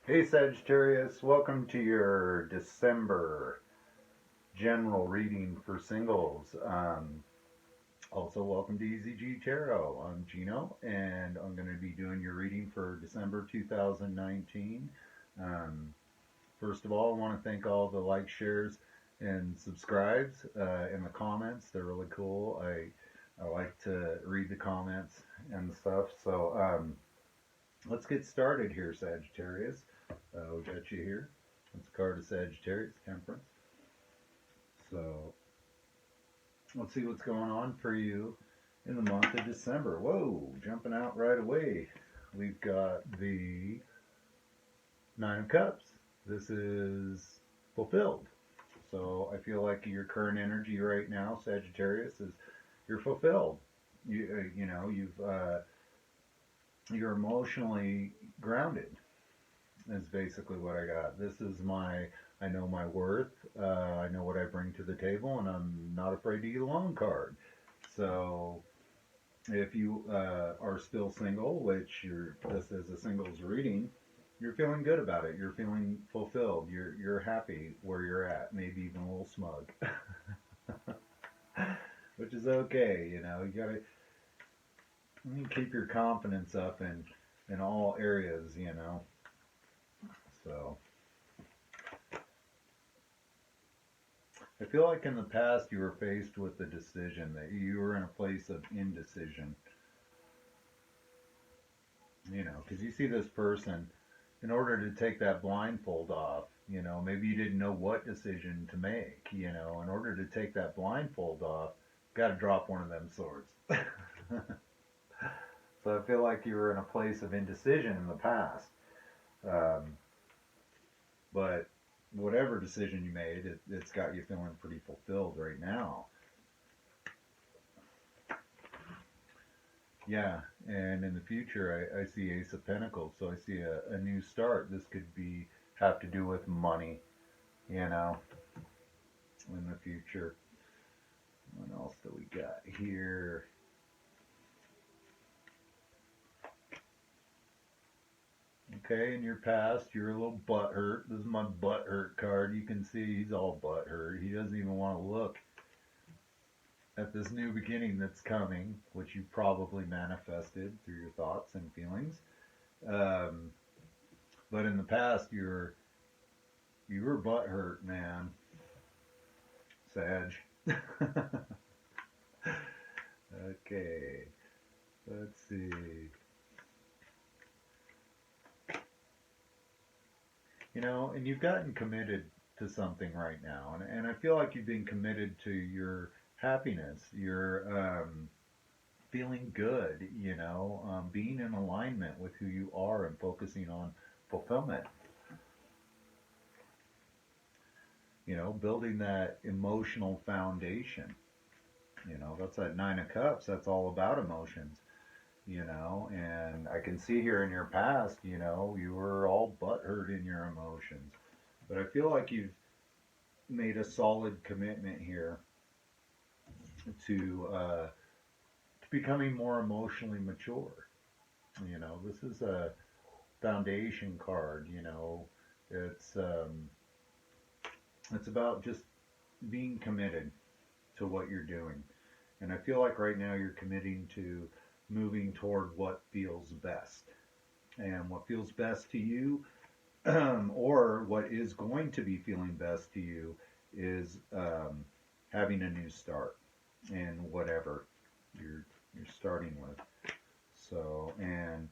Hey Sagittarius, welcome to your December general reading for singles. Also, welcome to Easy G Tarot. I'm Gino, and I'm going to be doing your reading for December 2019. Um, First of all, I want to thank all the likes, shares, and subscribes in the comments. They're really cool. I like to read the comments and stuff. So let's get started here, Sagittarius. We got you here. It's a card of Sagittarius, Temperance. So let's see what's going on for you in the month of December. Whoa, jumping out right away. We've got the Nine of Cups. This is fulfilled. So I feel like your current energy right now, Sagittarius, is you're fulfilled. You're emotionally grounded. Is basically what I got. This is I know my worth, I know what I bring to the table, and I'm not afraid to get alone card. So if you are still single, which this is a singles reading, you're feeling good about it. You're feeling fulfilled. You're happy where you're at. Maybe even a little smug, which is okay. You gotta keep your confidence up in all areas. So I feel like in the past you were faced with a decision, that you were in a place of indecision, because you see this person, in order to take that blindfold off, maybe you didn't know what decision to make, in order to take that blindfold off, got to drop one of them swords. So I feel like you were in a place of indecision in the past. Um, but whatever decision you made, it's got you feeling pretty fulfilled right now. Yeah, and in the future, I see Ace of Pentacles, so I see a new start. This could have to do with money, you know, in the future. What else do we got here? Okay, in your past, you're a little butthurt. This is my butthurt card. You can see he's all butthurt. He doesn't even want to look at this new beginning that's coming, which you probably manifested through your thoughts and feelings. Um, but in the past, you were butthurt, man. Sag. Okay, let's see. And you've gotten committed to something right now, and I feel like you've been committed to your happiness, your feeling good, being in alignment with who you are and focusing on fulfillment. Building that emotional foundation. That's that Nine of Cups. That's all about emotions. And I can see here in your past, you were all butthurt in your emotions. But I feel like you've made a solid commitment here to becoming more emotionally mature. This is a foundation card. It's it's about just being committed to what you're doing. And I feel like right now you're committing to moving toward what feels best. And what feels best to you, or what is going to be feeling best to you, is having a new start in whatever you're starting with. So, and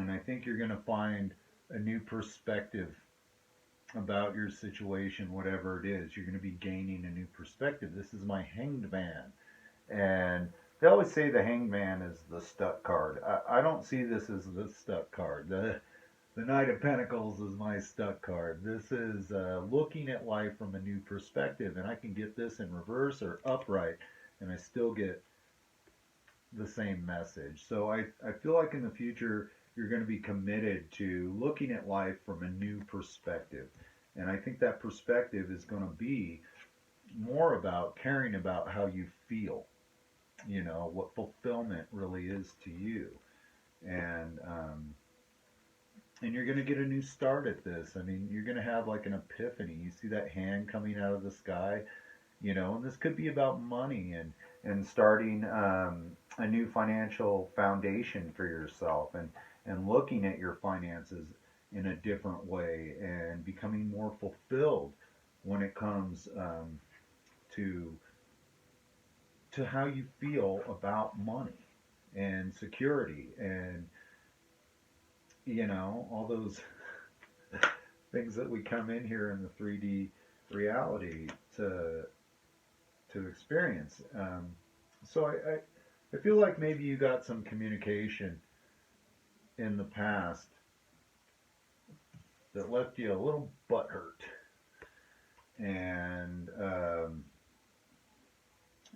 I think you're going to find a new perspective about your situation, whatever it is. You're going to be gaining a new perspective. This is my Hanged Man. And they always say the Hanged Man is the stuck card. I don't see this as the stuck card. The Knight of Pentacles is my stuck card. This is looking at life from a new perspective, and I can get this in reverse or upright, and I still get the same message. So I feel like in the future, you're going to be committed to looking at life from a new perspective. And I think that perspective is going to be more about caring about how you feel, what fulfillment really is to you. And and you're going to get a new start at this. I mean, you're going to have like an epiphany. You see that hand coming out of the sky, you know, and this could be about money and starting a new financial foundation for yourself and looking at your finances in a different way and becoming more fulfilled when it comes to how you feel about money and security and you know all those things that we come in here in the 3D reality to experience. So I feel like maybe you got some communication in the past that left you a little butthurt, and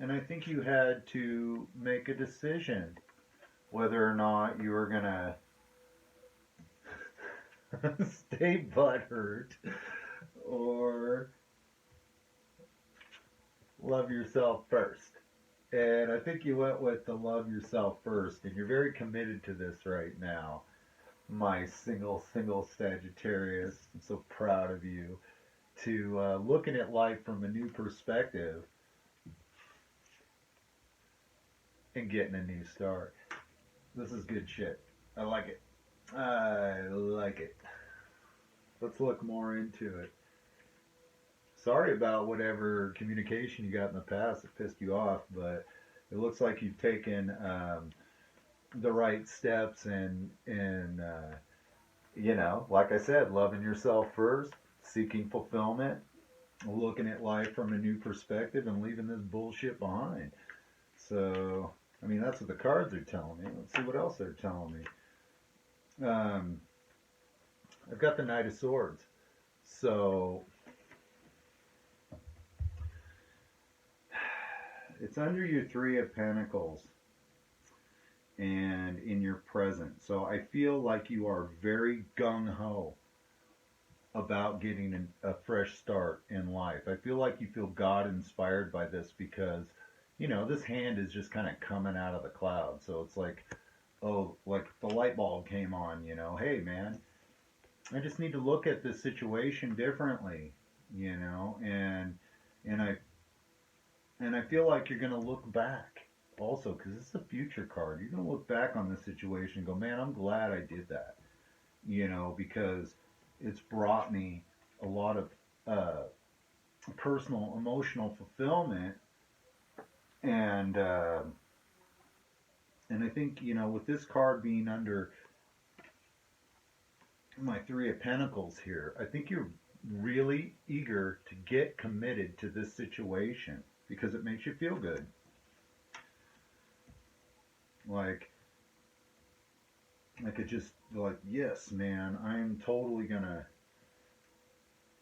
and I think you had to make a decision whether or not you were gonna stay butthurt or love yourself first. And I think you went with the love yourself first, and you're very committed to this right now. My single Sagittarius, I'm so proud of you. To looking at life from a new perspective and getting a new start. This is good shit. I like it. I like it. Let's look more into it. Sorry about whatever communication you got in the past that pissed you off, but it looks like you've taken the right steps and you know, like I said, loving yourself first, seeking fulfillment, looking at life from a new perspective, and leaving this bullshit behind. So, I mean, that's what the cards are telling me. Let's see what else they're telling me. I've got the Knight of Swords. So, it's under your Three of Pentacles and in your present. So I feel like you are very gung-ho about getting a fresh start in life. I feel like you feel God inspired by this because, you know, this hand is just kind of coming out of the cloud. So it's like, oh, like the light bulb came on, you know, hey man, I just need to look at this situation differently, you know, and I feel like you're going to look back also because it's a future card. You're going to look back on this situation and go, man, I'm glad I did that, you know, because it's brought me a lot of personal, emotional fulfillment. And I think, you know, with this card being under my Three of Pentacles here, I think you're really eager to get committed to this situation because it makes you feel good. Like it just, like, yes, man, I'm totally gonna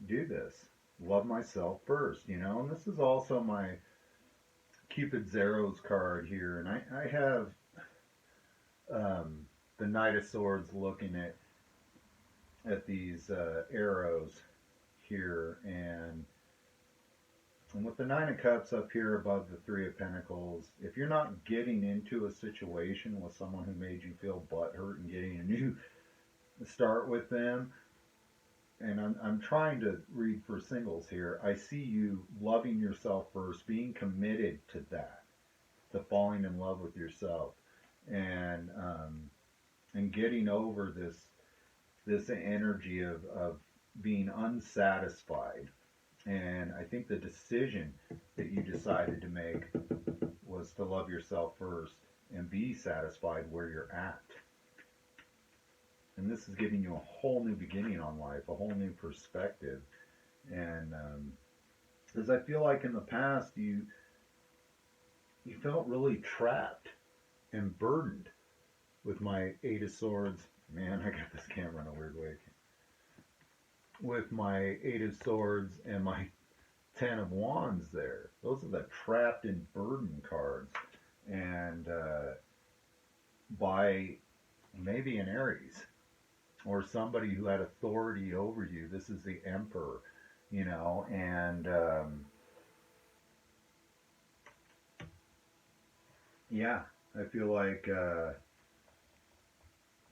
do this. Love myself first, you know? And this is also my Cupid's Arrows card here. And I have the Knight of Swords looking at these arrows here. And with the Nine of Cups up here above the Three of Pentacles, if you're not getting into a situation with someone who made you feel butthurt and getting a new start with them, and I'm trying to read for singles here, I see you loving yourself first, being committed to that, to falling in love with yourself, and getting over this energy of being unsatisfied. And I think the decision that you decided to make was to love yourself first and be satisfied where you're at. And this is giving you a whole new beginning on life, a whole new perspective. And because I feel like in the past you felt really trapped and burdened with my Eight of Swords. Man, I got this camera in a weird way. With my Eight of Swords and my Ten of Wands there. Those are the trapped and burdened cards. And by maybe an Aries or somebody who had authority over you. This is the Emperor, you know, and yeah, I feel like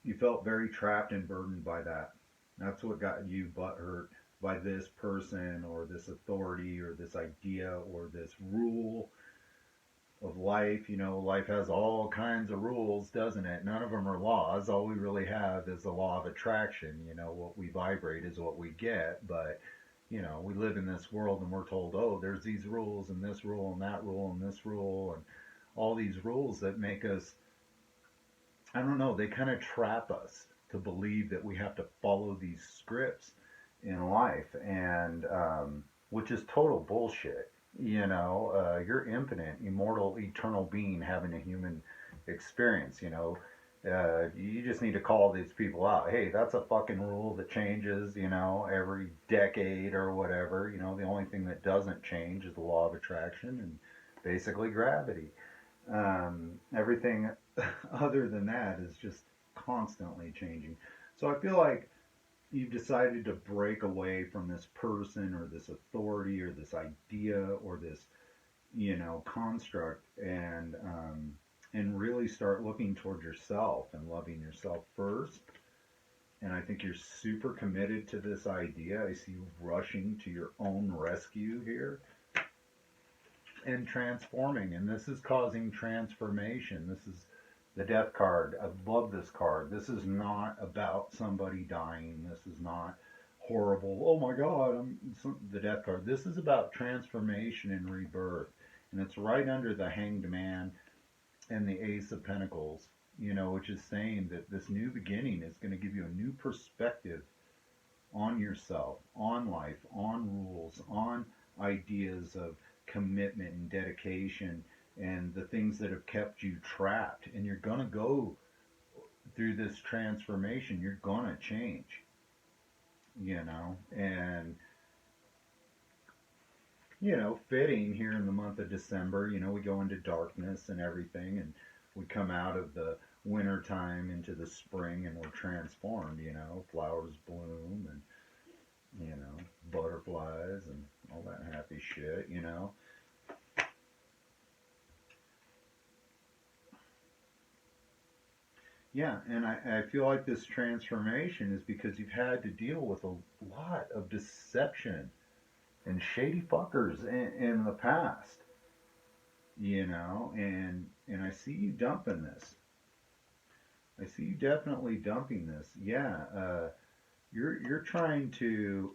you felt very trapped and burdened by that. That's what got you butthurt by this person or this authority or this idea or this rule of life. You know, life has all kinds of rules, doesn't it? None of them are laws. All we really have is the law of attraction. You know, what we vibrate is what we get. But, you know, we live in this world and we're told, oh, there's these rules and this rule and that rule and this rule and all these rules that make us, I don't know, they kind of trap us to believe that we have to follow these scripts in life, and which is total bullshit. You know, you're infinite, immortal, eternal being having a human experience. You know, you just need to call these people out. Hey, that's a fucking rule that changes. You know, every decade or whatever. You know, the only thing that doesn't change is the law of attraction and basically gravity. Everything other than that is just constantly changing. So I feel like you've decided to break away from this person or this authority or this idea or this, you know, construct, and really start looking toward yourself and loving yourself first. And I think you're super committed to this idea. I see you rushing to your own rescue here and transforming. And this is causing transformation. This is the death card. I love this card. This is not about somebody dying. This is not horrible. Oh my God, the death card. This is about transformation and rebirth. And it's right under the Hanged Man and the Ace of Pentacles, you know, which is saying that this new beginning is going to give you a new perspective on yourself, on life, on rules, on ideas of commitment and dedication and the things that have kept you trapped. And you're going to go through this transformation. You're going to change, you know, and, you know, fitting here in the month of December, you know, we go into darkness and everything, and we come out of the winter time into the spring and we're transformed, you know, flowers bloom and, you know, butterflies and all that happy shit, you know. Yeah, and I feel like this transformation is because you've had to deal with a lot of deception and shady fuckers in the past, you know, and I see you dumping this. I see you definitely dumping this. Yeah, you're trying to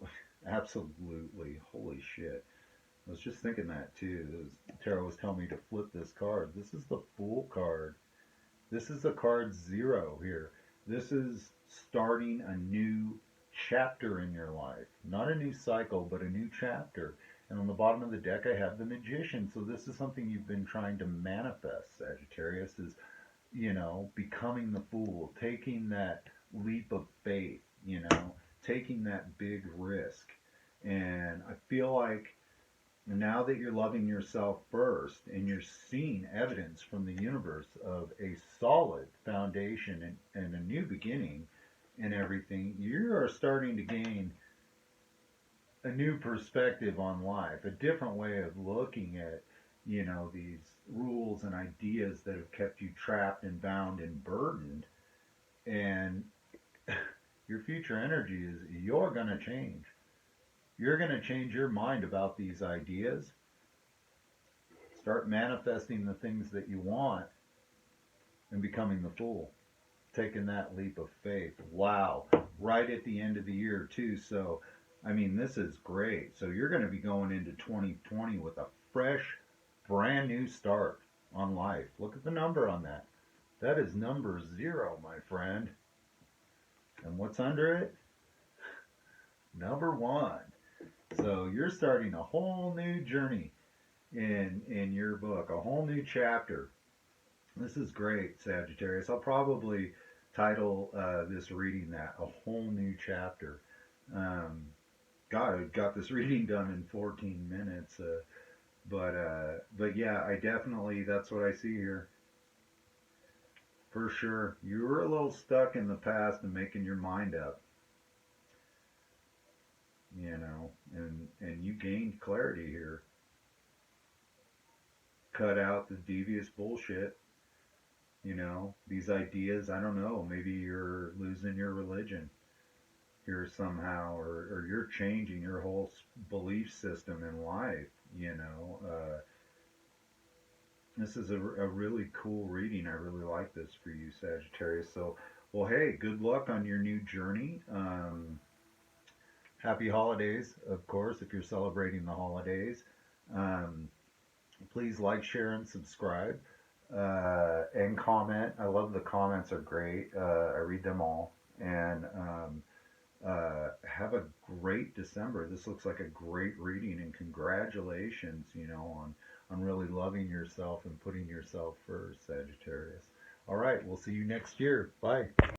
absolutely, holy shit. I was just thinking that too. Tarot was telling me to flip this card. This is the Fool card. This is the card 0 here. This is starting a new chapter in your life. Not a new cycle, but a new chapter. And on the bottom of the deck, I have the Magician. So this is something you've been trying to manifest, Sagittarius, is, you know, becoming the Fool, taking that leap of faith, you know, taking that big risk. And I feel like now that you're loving yourself first and you're seeing evidence from the universe of a solid foundation and a new beginning and everything, you are starting to gain a new perspective on life, a different way of looking at, you know, these rules and ideas that have kept you trapped and bound and burdened. And your future energy is you're going to change. You're going to change your mind about these ideas. Start manifesting the things that you want and becoming the Fool. Taking that leap of faith. Wow. Right at the end of the year, too. So, I mean, this is great. So, you're going to be going into 2020 with a fresh, brand new start on life. Look at the number on that. That is number 0, my friend. And what's under it? Number 1. So you're starting a whole new journey in your book, a whole new chapter. This is great, Sagittarius. I'll probably title this reading that, a whole new chapter. God, I got this reading done in 14 minutes. But yeah, I definitely, that's what I see here. For sure. You were a little stuck in the past and making your mind up. You know, and you gained clarity here. Cut out the devious bullshit. You know, these ideas, I don't know, maybe you're losing your religion here somehow, or you're changing your whole belief system in life, you know. This is a really cool reading. I really like this for you, Sagittarius. So, well, hey, good luck on your new journey. Happy holidays, of course, if you're celebrating the holidays. Um, Please like, share, and subscribe, and comment. I love the comments; are great. I read them all, and have a great December. This looks like a great reading, and congratulations, you know, on really loving yourself and putting yourself first, Sagittarius. All right, we'll see you next year. Bye.